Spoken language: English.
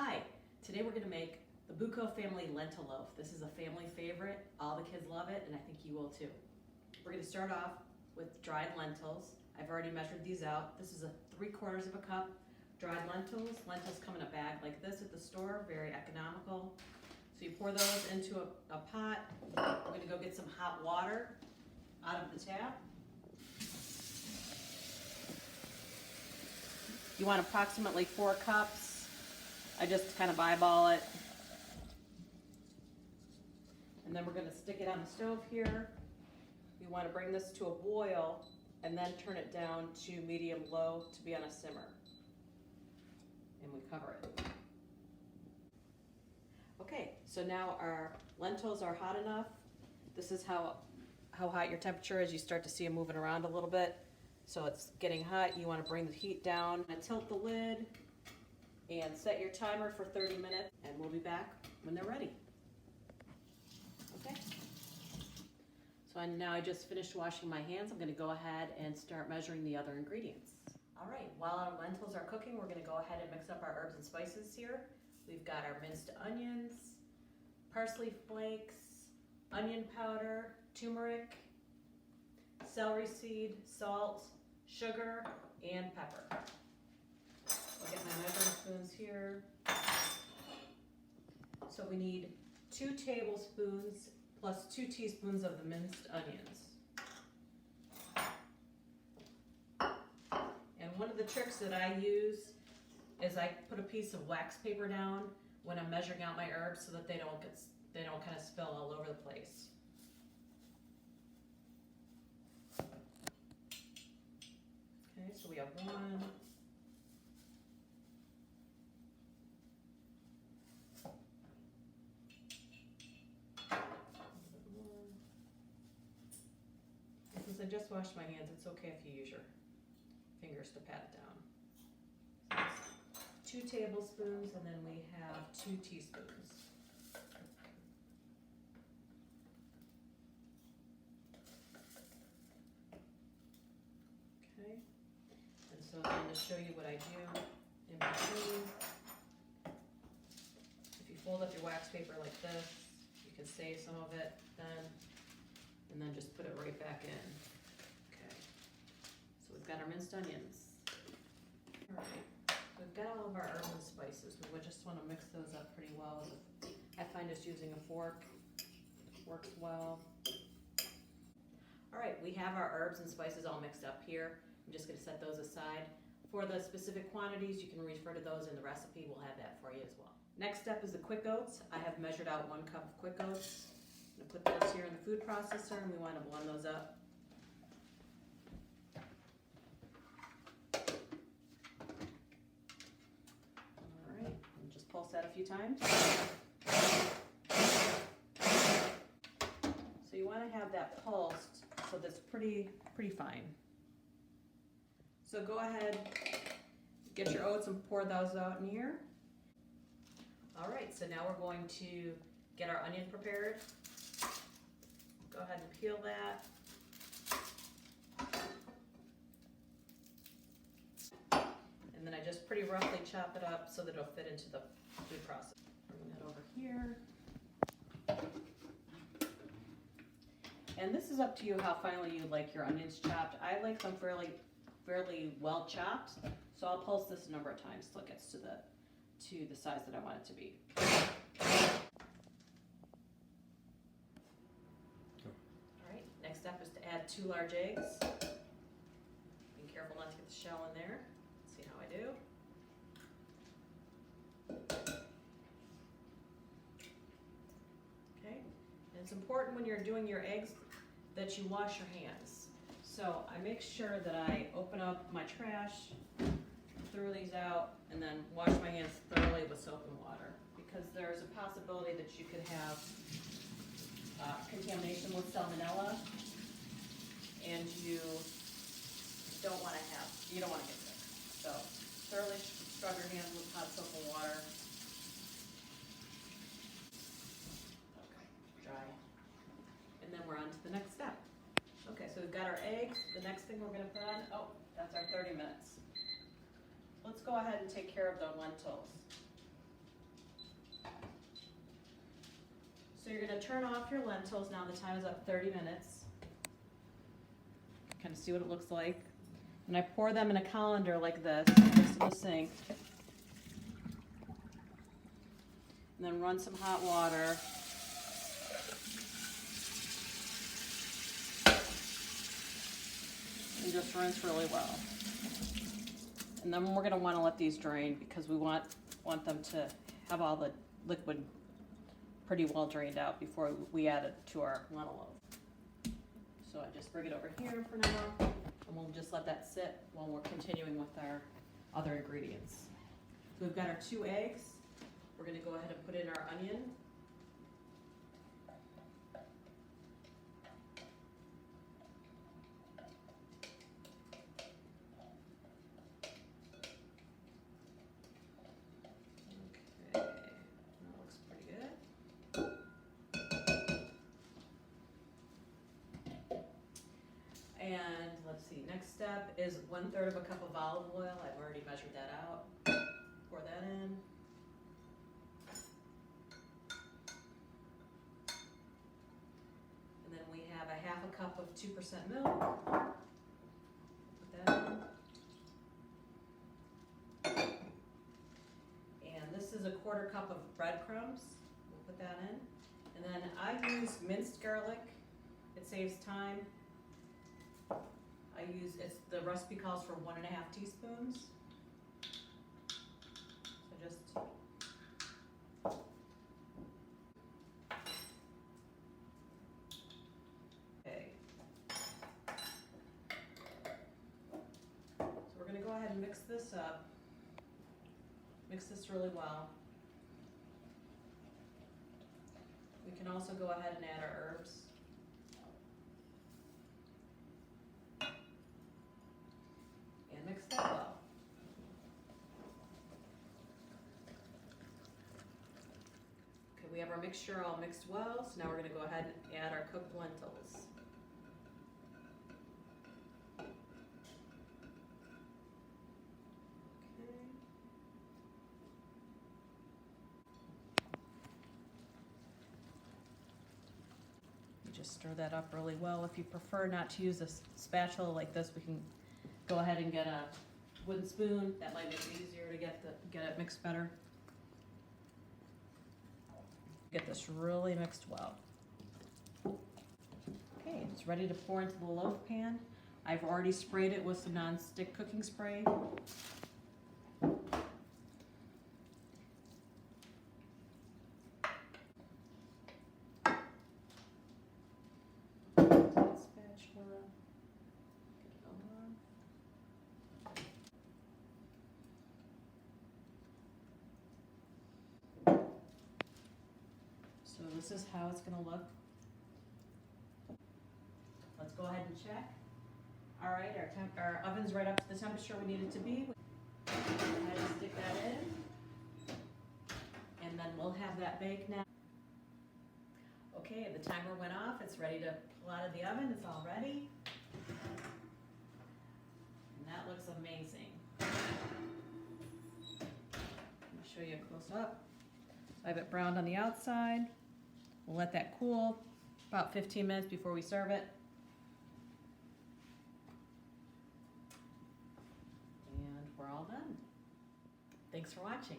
Hi, today we're going to make the Bouquot family lentil loaf. This is a family favorite. All the kids love it, and I think you will too. We're going to start off with dried lentils. I've already measured these out. This is a 3/4 of a cup dried lentils. Lentils come in a bag like this at the store, very economical. So you pour those into a pot. I'm going to go get some hot water out of the tap. You want approximately 4 cups. I just kind of eyeball it. And then we're going to stick it on the stove here. We want to bring this to a boil and then turn it down to medium low to be on a simmer. And we cover it. Okay, so now our lentils are hot enough. This is how hot your temperature is. You start to see them moving around a little bit. So it's getting hot. You want to bring the heat down and tilt the lid and set your timer for 30 minutes, and we'll be back when they're ready. Okay. So now I just finished washing my hands. I'm going to go ahead and start measuring the other ingredients. All right, while our lentils are cooking, we're going to go ahead and mix up our herbs and spices here. We've got our minced onions, parsley flakes, onion powder, turmeric, celery seed, salt, sugar, and pepper. I'll get my measuring spoons here. So we need 2 tablespoons plus 2 teaspoons of the minced onions. And one of the tricks that I use is I put a piece of wax paper down when I'm measuring out my herbs so that they don't kind of spill all over the place. Okay, so we have 1. Since I just washed my hands, it's okay if you use your fingers to pat it down. So 2 tablespoons, and then we have 2 teaspoons. Okay, and so then to show you what I do in between, if you fold up your wax paper like this, you can save some of it then, and then just put it right back in. Okay, so we've got our minced onions. All right, we've got all of our herbs and spices. We would just want to mix those up pretty well. I find just using a fork works well. All right, we have our herbs and spices all mixed up here. I'm just going to set those aside. For the specific quantities, you can refer to those in the recipe. We'll have that for you as well. Next step is the quick oats. I have measured out 1 cup of quick oats. I'm going to put those here in the food processor, and we want to blend those up. All right, and just pulse that a few times. So you want to have that pulsed so that's pretty fine. So go ahead, get your oats and pour those out in here. All right, so now we're going to get our onion prepared. Go ahead and peel that. And then I just pretty roughly chop it up so that it'll fit into the food process. Bring that over here. And this is up to you how finely you like your onions chopped. I like them fairly well chopped, so I'll pulse this a number of times till it gets to the size that I want it to be. Alright, next step is to add 2 large eggs. Be careful not to get the shell in there. Let's see how I do. Okay, and it's important when you're doing your eggs that you wash your hands. So I make sure that I open up my trash, throw these out, and then wash my hands thoroughly with soap and water, because there's a possibility that you could have contamination with salmonella, and you don't want to get sick. So thoroughly scrub your hands with hot soap and water. Okay, dry. And then we're on to the next step. Okay, so we've got our eggs. The next thing we're going to put on, that's our 30 minutes. Let's go ahead and take care of the lentils. So you're gonna turn off your lentils. Now the time is up 30 minutes. Kind of see what it looks like. And I pour them in a colander like this, next to the sink. And then run some hot water. And just rinse really well. And then we're gonna wanna let these drain because we want them to have all the liquid pretty well drained out before we add it to our lentil loaf. So I just bring it over here for now, and we'll just let that sit while we're continuing with our other ingredients. So we've got our 2 eggs. We're gonna go ahead and put in our onion. Okay, that looks pretty good. And let's see, next step is 1/3 of a cup of olive oil. I've already measured that out. Pour that in. And then we have a 1/2 cup of 2% milk. Put that in. And this is a 1/4 cup of breadcrumbs. We'll put that in. And then I use minced garlic. It saves time. The recipe calls for 1½ teaspoons. So just okay. So we're gonna go ahead and mix this up. Mix this really well. We can also go ahead and add our herbs. Mix that well. Okay, we have our mixture all mixed well, so now we're going to go ahead and add our cooked lentils. Okay. You just stir that up really well. If you prefer not to use a spatula like this, we can go ahead and get a wooden spoon. That might make it easier to get it mixed better. Get this really mixed well. Okay, it's ready to pour into the loaf pan. I've already sprayed it with some non-stick cooking spray. Spatula. So this is how it's going to look. Let's go ahead and check. All right, our oven's right up to the temperature we need it to be. Go ahead and stick that in. And then we'll have that bake now. Okay, the timer went off. It's ready to pull out of the oven. It's all ready. And that looks amazing. Let me show you a close up. I have it browned on the outside. We'll let that cool about 15 minutes before we serve it. And we're all done. Thanks for watching.